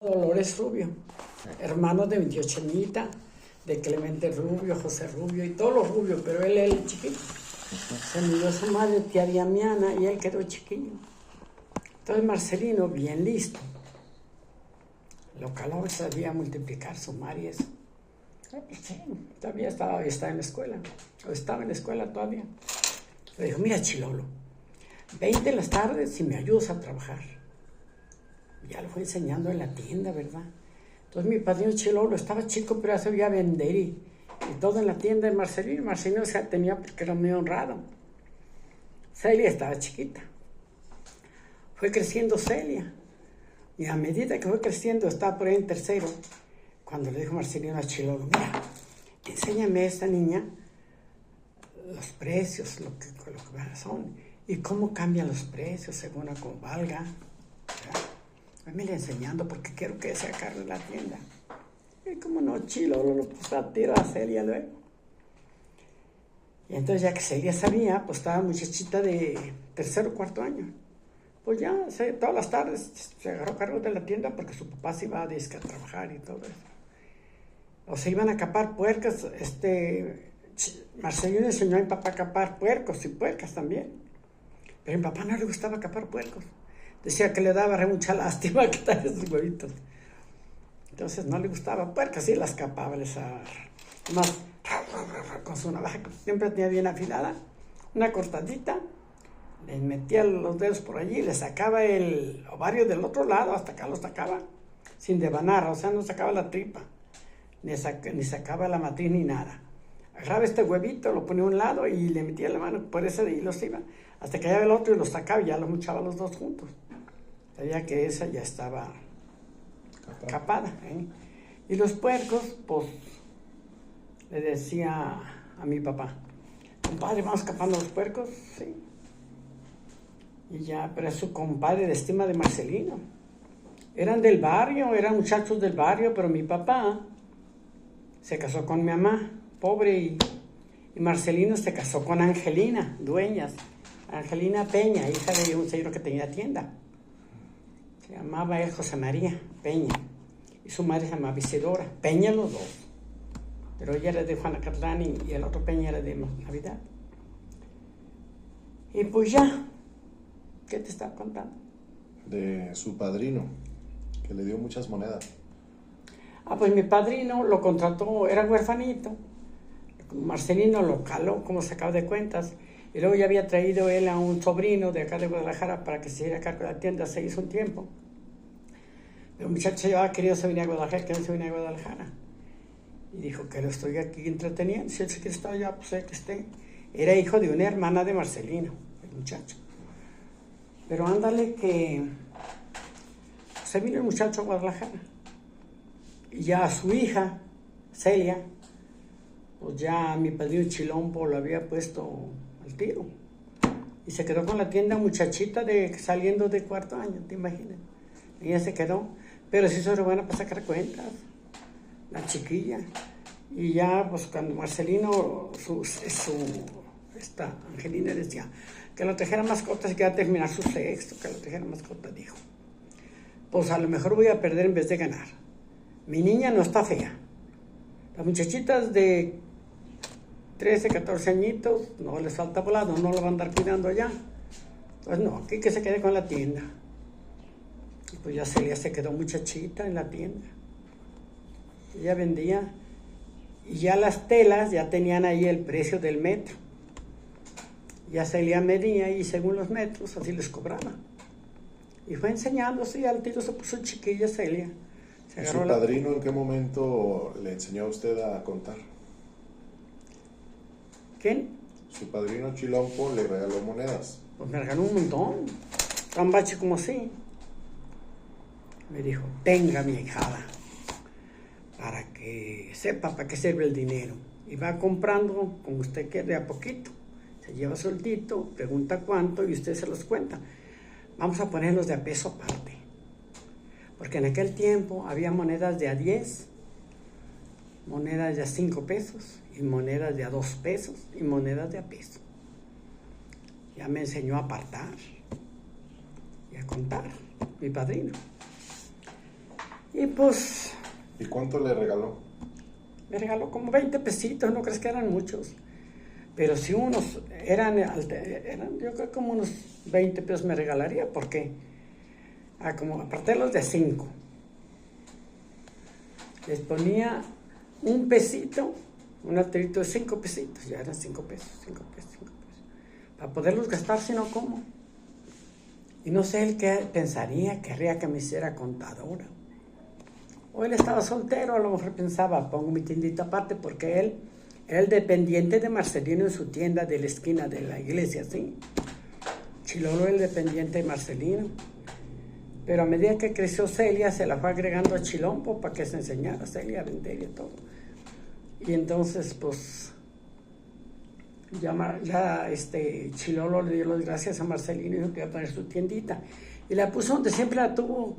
Dolores Rubio, hermano de mi tío Chemita, de Clemente Rubio, José Rubio y todos los Rubios, pero él es el chiquito. Se murió su madre, tía Damiana, y él quedó chiquillo. Entonces Marcelino, bien listo, lo caló y sabía multiplicar, sumar y eso. Sí, todavía estaba en la escuela, o estaba en la escuela todavía. Le dijo, mira Chilolo, 20 en las tardes y me ayudas a trabajar. Ya lo fue enseñando en la tienda, ¿verdad? Entonces mi padrino Chilolo estaba chico, pero ya sabía vender y todo en la tienda de Marcelino. Marcelino se tenía porque era muy honrado. Celia estaba chiquita. Fue creciendo Celia. Y a medida que fue creciendo, estaba por ahí en tercero, cuando le dijo Marcelino a Chilolo, mira, enséñame a esta niña los precios, lo que son, y cómo cambian los precios según a cómo valga. Me le enseñando porque quiero que sea cargo de la tienda. Y como no, Chilolo lo puso a tiro a Celia luego. Y entonces ya que Celia sabía, pues estaba muchachita de tercero o cuarto año. Pues ya, todas las tardes se agarró cargo de la tienda porque su papá se iba a trabajar y todo eso. O se iban a capar puercas. Marcelino enseñó a mi papá a capar puercos y puercas también. Pero a mi papá no le gustaba capar puercos. Decía que le daba mucha lástima quitar esos huevitos. Entonces no le gustaba puercas, sí las capaba, más con su navaja que siempre tenía bien afilada, una cortadita, le metía los dedos por allí, le sacaba el ovario del otro lado, hasta acá lo sacaba, sin devanar, o sea, no sacaba la tripa, ni sacaba la matriz ni nada. Agarraba este huevito, lo ponía a un lado y le metía la mano por ese y los iba, hasta que hallaba el otro y los sacaba y ya los echaba los dos juntos. Sabía que esa ya estaba capada. Y los puercos, pues, le decía a mi papá, compadre, ¿vamos capando los puercos? Sí. Y ya, pero es su compadre de estima de Marcelino. Eran del barrio, eran muchachos del barrio, pero mi papá se casó con mi mamá, pobre, y Marcelino se casó con Angelina Dueñas, Angelina Peña, hija de un señor que tenía tienda. Se llamaba él José María Peña y su madre se llamaba Isidora Peña, los dos, pero ella era de Juana Catlán y el otro Peña era de Navidad. Y pues ya, ¿qué te estaba contando? De su padrino, que le dio muchas monedas. Pues mi padrino lo contrató, era huerfanito, Marcelino lo caló como sacaba de cuentas, y luego ya había traído él a un sobrino de acá de Guadalajara para que se hiciera cargo de la tienda, se hizo un tiempo. Pero el muchacho ya quería se venía a Guadalajara, que no se venía a Guadalajara. Y dijo que lo estoy aquí entreteniendo, si él se quiere estar allá, pues que esté. Era hijo de una hermana de Marcelino, el muchacho. Pero ándale que se vino el muchacho a Guadalajara. Y ya a su hija, Celia, pues ya mi padrino Chilombo lo había puesto al tiro. Y se quedó con la tienda muchachita saliendo de cuarto año, ¿te imaginas? Y ella se quedó, pero sí se buena para sacar cuentas, la chiquilla. Y ya, pues cuando Marcelino, esta Angelina decía que lo trajera mascotas y que iba a terminar su sexto, que lo trajera mascotas, dijo. Pues a lo mejor voy a perder en vez de ganar. Mi niña no está fea. Las muchachitas de 13, 14 añitos, no les falta volado, no lo van a andar cuidando allá. Entonces no, aquí que se quede con la tienda. Y pues ya Celia se quedó muchachita en la tienda. Ella vendía, y ya las telas ya tenían ahí el precio del metro. Ya Celia medía y según los metros, así les cobraba. Y fue enseñándose y al tiro se puso chiquilla Celia. ¿Su padrino en qué momento le enseñó a usted a contar? ¿Quién? Su padrino Chilombo le regaló monedas. Pues me regaló un montón, tan bache como así. Me dijo, tenga mi hijada, para que sepa para qué sirve el dinero. Y va comprando como usted quiere, a poquito. Se lleva sueltito, pregunta cuánto y usted se los cuenta. Vamos a ponerlos de a peso aparte. Porque en aquel tiempo había monedas de a 10, monedas de a 5 pesos, y monedas de a 2 pesos, y monedas de a peso. Ya me enseñó a apartar y a contar, mi padrino. Y pues ¿Y cuánto le regaló? me regaló como 20 pesitos, no crees que eran muchos. Pero si unos eran yo creo como unos 20 pesos me regalaría, porque como aparte de los de 5, les ponía un pesito, un alterito de 5 pesitos, ya eran 5 pesos, 5 pesos, 5 pesos, para poderlos gastar, si no, ¿cómo? Y no sé él qué pensaría, querría que me hiciera contadora. O él estaba soltero, a lo mejor pensaba, pongo mi tiendita aparte, porque él era el dependiente de Marcelino en su tienda de la esquina de la iglesia, ¿sí? Chilolo era el dependiente de Marcelino. Pero a medida que creció Celia, se la fue agregando a Chilompo para que se enseñara a Celia a vender y todo. Y entonces, pues, Chilolo le dio las gracias a Marcelino y dijo que iba a poner su tiendita. Y la puso donde siempre la tuvo,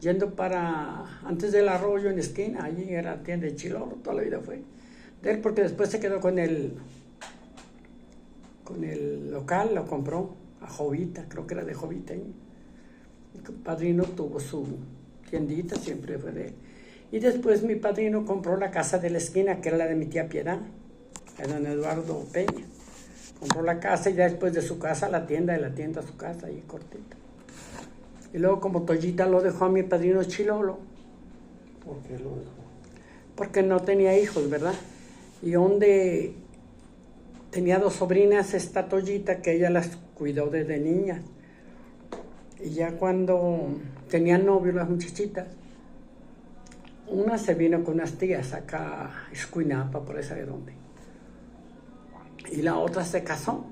yendo para, antes del arroyo en la esquina, allí era la tienda de Chilolo, toda la vida fue de él, porque después se quedó con el local, lo compró a Jovita, creo que era de Jovita ahí. Mi padrino tuvo su tiendita, siempre fue de él. Y después mi padrino compró la casa de la esquina, que era la de mi tía Piedad, de don Eduardo Peña. Compró la casa y ya después de su casa la tienda, de la tienda a su casa, ahí cortita. Y luego como Toyita lo dejó a mi padrino Chilolo. ¿Por qué lo dejó? Porque no tenía hijos, ¿verdad? Y donde tenía 2 sobrinas, esta Toyita, que ella las cuidó desde niñas. Y ya cuando tenían novio las muchachitas, una se vino con unas tías acá a Escuinapa, por esa de dónde. Y la otra se casó.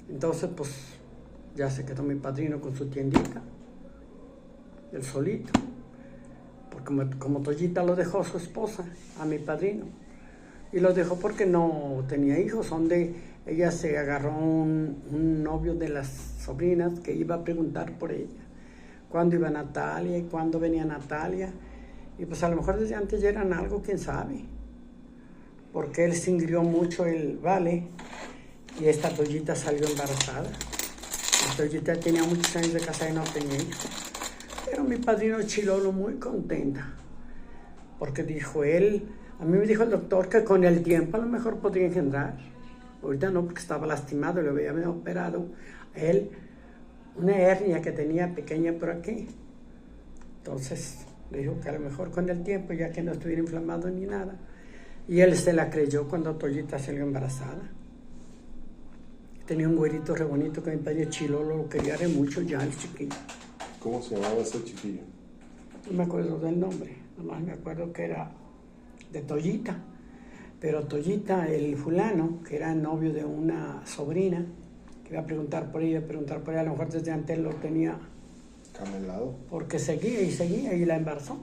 Entonces, pues, ya se quedó mi padrino con su tiendita, él solito. Porque como Toyita lo dejó su esposa, a mi padrino. Y lo dejó porque no tenía hijos, donde ella se agarró un novio de las sobrinas que iba a preguntar por ella. ¿Cuándo iba Natalia y cuándo venía Natalia? Y pues a lo mejor desde antes ya eran algo, quién sabe. Porque él se ingrió mucho el vale y esta Toyita salió embarazada. La Toyita tenía muchos años de casada y no tenía hijos. Pero mi padrino Chilolo muy contenta, porque dijo él, a mí me dijo el doctor que con el tiempo a lo mejor podría engendrar. Ahorita no, porque estaba lastimado, le había operado a él una hernia que tenía pequeña por aquí. Entonces le dijo que a lo mejor con el tiempo, ya que no estuviera inflamado ni nada. Y él se la creyó cuando Toyita salió embarazada. Tenía un güerito re bonito que mi padre Chilolo lo quería re mucho ya, el chiquillo. ¿Cómo se llamaba ese chiquillo? No me acuerdo del nombre, nomás me acuerdo que era de Toyita. Pero Toyita, el fulano, que era novio de una sobrina, que iba a preguntar por ella, a lo mejor desde antes lo tenía Camelado. porque seguía y la embarazó.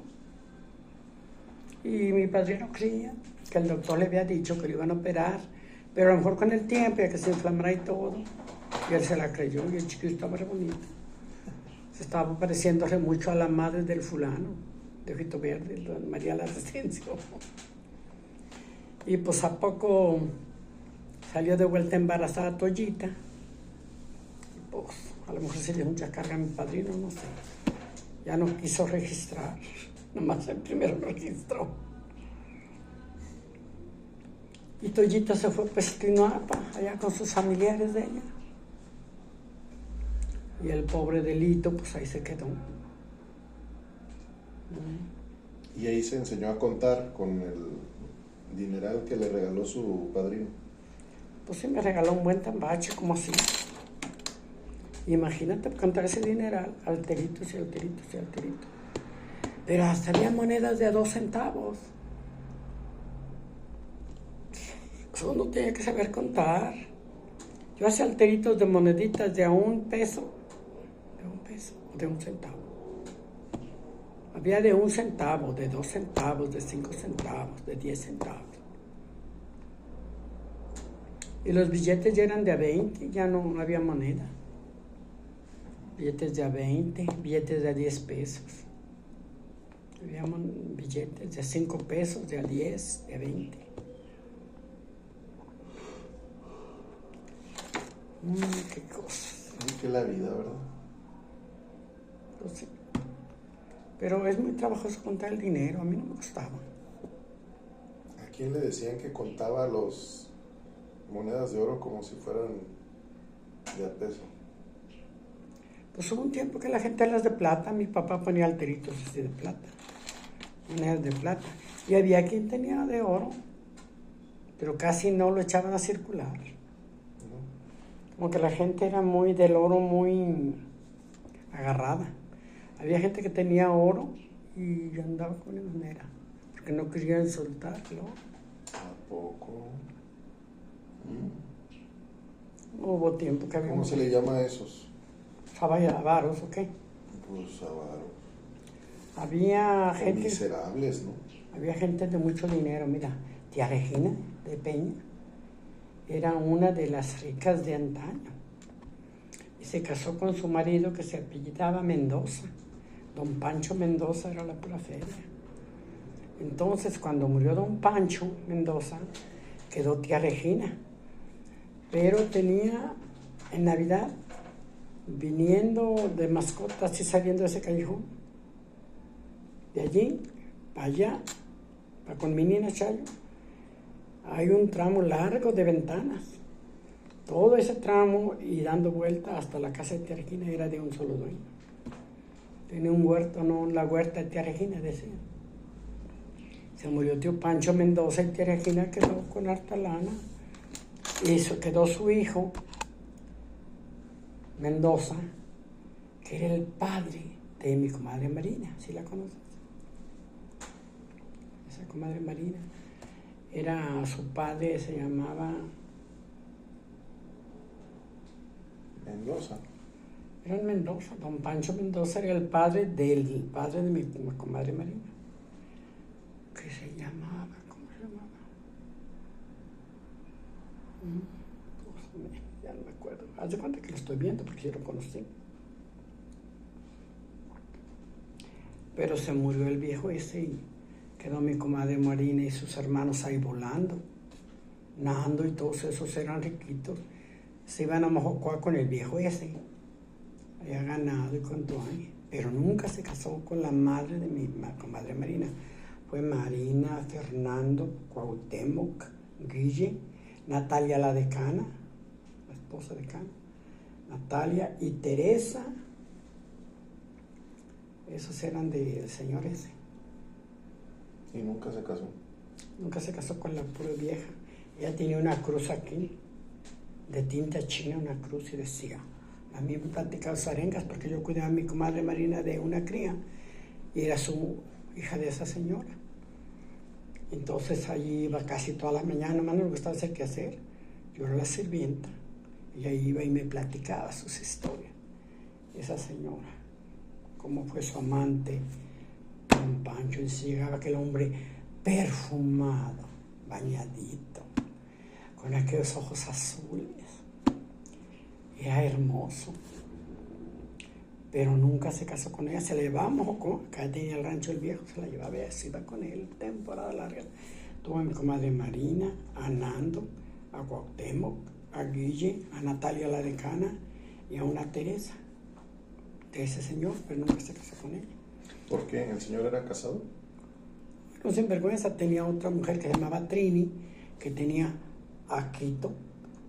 Y mi padrino creía que el doctor le había dicho que lo iban a operar, pero a lo mejor con el tiempo, ya que se inflamara y todo, y él se la creyó, y el chiquillo estaba re bonito. Se estaba pareciéndole mucho a la madre del fulano, de Ojito Verde, don María La Residencio. Y pues a poco salió de vuelta embarazada Toyita. Y pues a lo mejor se dio mucha carga a mi padrino, no sé. Ya no quiso registrar, nomás el primero lo registró. Y Toyita se fue pues a Escuinapa, allá con sus familiares de ella. Y el pobre Delito, pues ahí se quedó. Y ahí se enseñó a contar con el dineral que le regaló su padrino. Pues sí, me regaló un buen tambache, como así. Imagínate contar ese dineral, alteritos y alteritos y alteritos. Pero hasta había monedas de 2 centavos. Eso uno tenía que saber contar. Yo hacía alteritos de moneditas de a 1 peso. De 1 centavo. Había de 1 centavo, de 2 centavos, de 5 centavos, de 10 centavos. Y los billetes ya eran de a 20, ya no había moneda. Billetes de a 20, billetes de a 10 pesos. Había billetes de a 5 pesos, de a 10, de a 20. Qué cosas. Ay, qué la vida, ¿verdad? Pues sí. Pero es muy trabajoso contar el dinero, a mí no me gustaba. ¿A quién le decían que contaba los monedas de oro como si fueran de a peso? Pues hubo un tiempo que la gente las de plata, mi papá ponía alteritos así de plata, monedas de plata. Y había quien tenía de oro, pero casi no lo echaban a circular. Como que la gente era muy del oro, muy agarrada. Había gente que tenía oro y andaba con la manera, porque no querían soltarlo. ¿A poco? Hubo tiempo que había... ¿Cómo se le llama a esos? Avaros, ¿o qué? Pues avaros. Había O gente... miserables, ¿no? Había gente de mucho dinero. Mira, tía Regina de Peña era una de las ricas de antaño. Y se casó con su marido que se apellidaba Mendoza. Don Pancho Mendoza era la pura feria. Entonces, cuando murió don Pancho Mendoza, quedó tía Regina. Pero tenía, en Navidad, viniendo de mascotas y saliendo de ese callejón, de allí para allá, para con mi niña Chayo, hay un tramo largo de ventanas. Todo ese tramo y dando vuelta hasta la casa de tía Regina era de un solo dueño. Tenía un huerto, no la huerta de tía Regina, decía. Se murió tío Pancho Mendoza y tía Regina quedó con harta lana. Y quedó su hijo, Mendoza, que era el padre de mi comadre Marina, ¿sí la conoces? Esa comadre Marina. Era su padre, se llamaba... Mendoza. Era en Mendoza, don Pancho Mendoza era el padre del padre de mi comadre Marina. ¿Qué se llamaba? ¿Cómo se llamaba? Ya no me acuerdo. Haz de cuenta que lo estoy viendo porque yo lo conocí. Pero se murió el viejo ese y quedó mi comadre Marina y sus hermanos ahí volando, nadando, y todos esos eran riquitos. Se iban a Mojocoa con el viejo ese. Había ganado y con todo ahí. Pero nunca se casó con la madre de mi comadre Marina. Fue Marina, Fernando, Cuauhtémoc, Guille, Natalia la decana, la esposa de Cana, Natalia y Teresa. Esos eran del señor ese. ¿Y nunca se casó? Nunca se casó con la pura vieja. Ella tenía una cruz aquí, de tinta china, una cruz, y decía, a mí me platicaba arengas porque yo cuidaba a mi comadre Marina de una cría y era su hija de esa señora. Entonces allí iba casi toda la mañana, más no le gustaba hacer qué hacer. Yo era la sirvienta y ahí iba y me platicaba sus historias. Esa señora, cómo fue su amante, don Pancho, y se llegaba aquel hombre perfumado, bañadito, con aquellos ojos azules. Era hermoso, pero nunca se casó con ella. Se la llevaba a Mojocoa, acá tenía el rancho el viejo, se la llevaba y se iba con él temporada larga. Tuvo a mi comadre Marina, a Nando, a Cuauhtémoc, a Guille, a Natalia la decana y a una Teresa de ese señor, pero nunca se casó con ella. ¿Por qué? ¿El señor era casado? No, sin vergüenza, tenía otra mujer que se llamaba Trini, que tenía a Quito,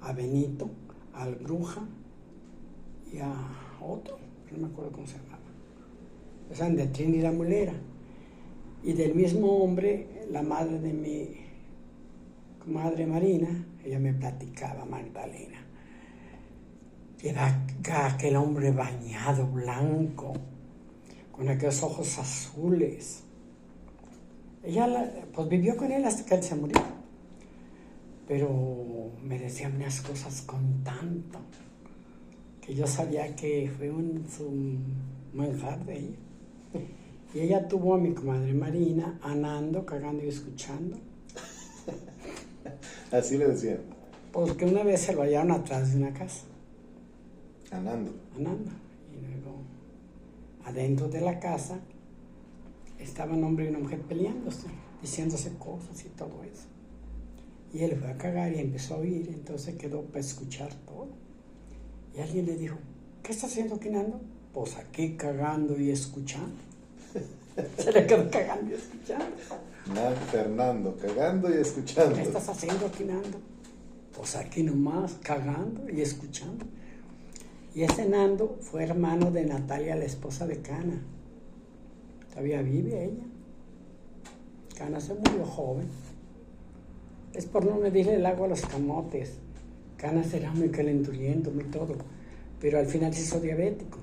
a Benito, al Bruja y a otro, no me acuerdo cómo se llamaba. O sea, de Trini la mulera. Y del mismo hombre, la madre de mi comadre Marina, ella me platicaba, Magdalena. Era aquel hombre bañado, blanco, con aquellos ojos azules. Ella pues vivió con él hasta que él se murió. Pero me decía unas cosas con tanto que yo sabía que fue su manjar de ella. Y ella tuvo a mi comadre Marina, anando, cagando y escuchando. Así le decían. Porque una vez se lo hallaron atrás de una casa. Anando. Anando. Y luego, adentro de la casa, estaba un hombre y una mujer peleándose, diciéndose cosas y todo eso. Y él fue a cagar y empezó a oír, entonces quedó para escuchar todo. Y alguien le dijo, ¿qué estás haciendo aquí, Nando? Pues aquí cagando y escuchando. Se le quedó cagando y escuchando. Nada, Fernando, cagando y escuchando. ¿Qué estás haciendo aquí, Nando? Pues aquí nomás, cagando y escuchando. Y ese Nando fue hermano de Natalia, la esposa de Cana. Todavía vive ella. Cana se murió joven. Es por no medirle el agua a los camotes. Cana será muy calenturiento, muy todo. Pero al final se hizo diabético.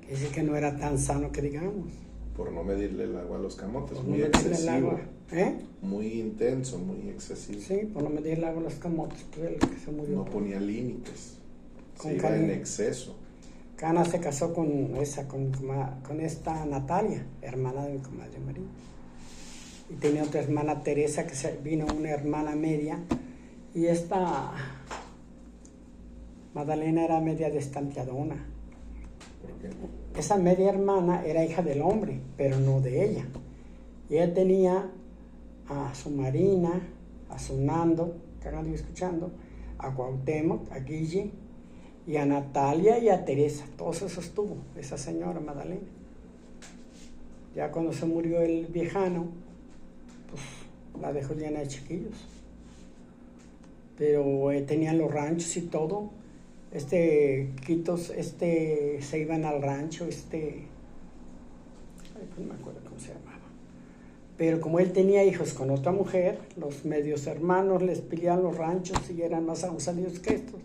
Es decir, que no era tan sano que digamos. Por no medirle el agua a los camotes, Por muy no medirle el excesivo. agua. ¿Eh? Muy intenso, muy excesivo. Sí, por no medirle el agua a los camotes. Pues el que se murió. No ponía límites. Con Se iba en cariño. exceso. Cana se casó con esta Natalia, hermana de mi comadre María. Y tenía otra hermana Teresa, que vino una hermana media. Y esta Magdalena era media destanteadona. ¿Por qué? Esa media hermana era hija del hombre, pero no de ella. Y ella tenía a su Marina, a su Nando, cagando y escuchando, a Cuauhtémoc, a Guille, y a Natalia y a Teresa. Todos esos tuvo, esa señora Magdalena. Ya cuando se murió el viejano, pues la dejó llena de chiquillos. Pero tenían los ranchos y todo. Quitos, se iban al rancho, ay, pues no me acuerdo cómo se llamaba. Pero como él tenía hijos con otra mujer, los medios hermanos les peleaban los ranchos y eran más abusivos que estos.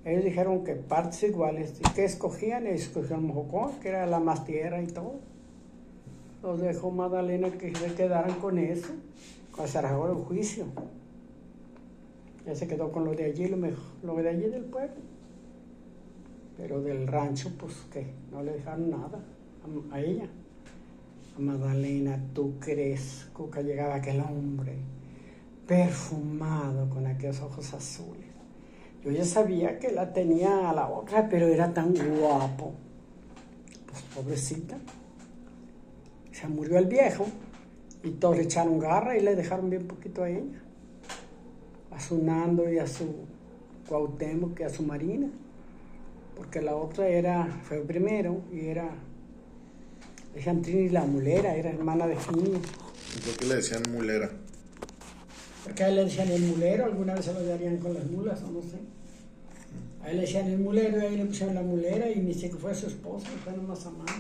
Ellos dijeron que partes iguales. ¿Y qué escogían? Escogieron Mojocón, que era la más tierra y todo. Los dejó Magdalena que se quedaran con eso, cuando se arregló el juicio. Ya se quedó con lo de allí, lo de allí del pueblo. Pero del rancho, pues, ¿qué? No le dejaron nada a ella. A Magdalena, ¿tú crees? Cuca, llegaba aquel hombre perfumado con aquellos ojos azules. Yo ya sabía que la tenía a la otra, pero era tan guapo. Pues, pobrecita. Se murió el viejo y todos le echaron garra y le dejaron bien poquito a ella. A su Nando y a su Cuauhtémoc y a su Marina, porque la otra fue primero y era, decían Trini la mulera, era hermana de Fini. ¿Y por qué le decían mulera? Porque a él le decían el mulero, alguna vez se lo darían con las mulas, o no sé. A él le decían el mulero y a él le pusieron la mulera y ni siquiera fue su esposa, fue nomás amante.